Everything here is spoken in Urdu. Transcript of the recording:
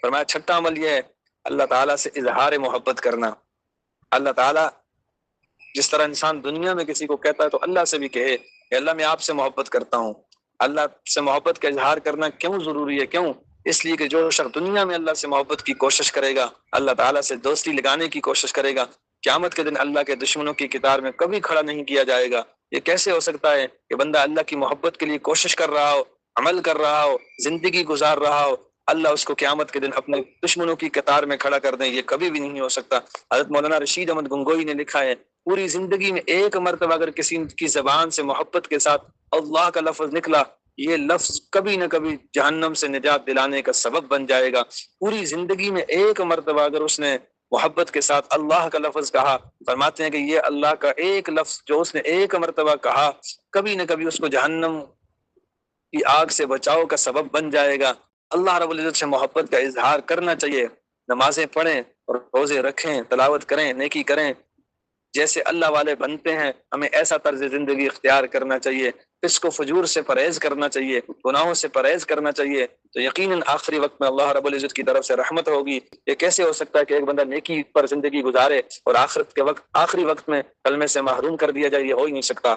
فرمایا چھٹا عمل یہ ہے اللہ تعالیٰ سے اظہار محبت کرنا۔ اللہ تعالیٰ جس طرح انسان دنیا میں کسی کو کہتا ہے تو اللہ سے بھی کہے کہ اللہ میں آپ سے محبت کرتا ہوں۔ اللہ سے محبت کا اظہار کرنا کیوں ضروری ہے؟ کیوں؟ اس لیے کہ جو شخص دنیا میں اللہ سے محبت کی کوشش کرے گا، اللہ تعالیٰ سے دوستی لگانے کی کوشش کرے گا، قیامت کے دن اللہ کے دشمنوں کی قطار میں کبھی کھڑا نہیں کیا جائے گا۔ یہ کیسے ہو سکتا ہے کہ بندہ اللہ کی محبت کے لیے کوشش کر رہا ہو، عمل کر رہا ہو، زندگی گزار رہا ہو، اللہ اس کو قیامت کے دن اپنے دشمنوں کی قطار میں کھڑا کر دیں؟ یہ کبھی بھی نہیں ہو سکتا۔ حضرت مولانا رشید احمد گنگوئی نے لکھا ہے پوری زندگی میں ایک مرتبہ اگر کسی کی زبان سے محبت کے ساتھ اللہ کا لفظ نکلا، یہ لفظ کبھی نہ کبھی جہنم سے نجات دلانے کا سبب بن جائے گا۔ پوری زندگی میں ایک مرتبہ اگر اس نے محبت کے ساتھ اللہ کا لفظ کہا، فرماتے ہیں کہ یہ اللہ کا ایک لفظ جو اس نے ایک مرتبہ کہا کبھی نہ کبھی اس کو جہنم کی آگ سے بچاؤ کا سبب بن جائے گا۔ اللہ رب العزت سے محبت کا اظہار کرنا چاہیے، نمازیں پڑھیں اور روزے رکھیں، تلاوت کریں، نیکی کریں، جیسے اللہ والے بنتے ہیں ہمیں ایسا طرز زندگی اختیار کرنا چاہیے، فسق و فجور سے پرہیز کرنا چاہیے، گناہوں سے پرہیز کرنا چاہیے، تو یقیناً آخری وقت میں اللہ رب العزت کی طرف سے رحمت ہوگی۔ یہ کیسے ہو سکتا ہے کہ ایک بندہ نیکی پر زندگی گزارے اور آخرت کے وقت آخری وقت میں کلمے سے محروم کر دیا جائے؟ یہ ہو ہی نہیں سکتا۔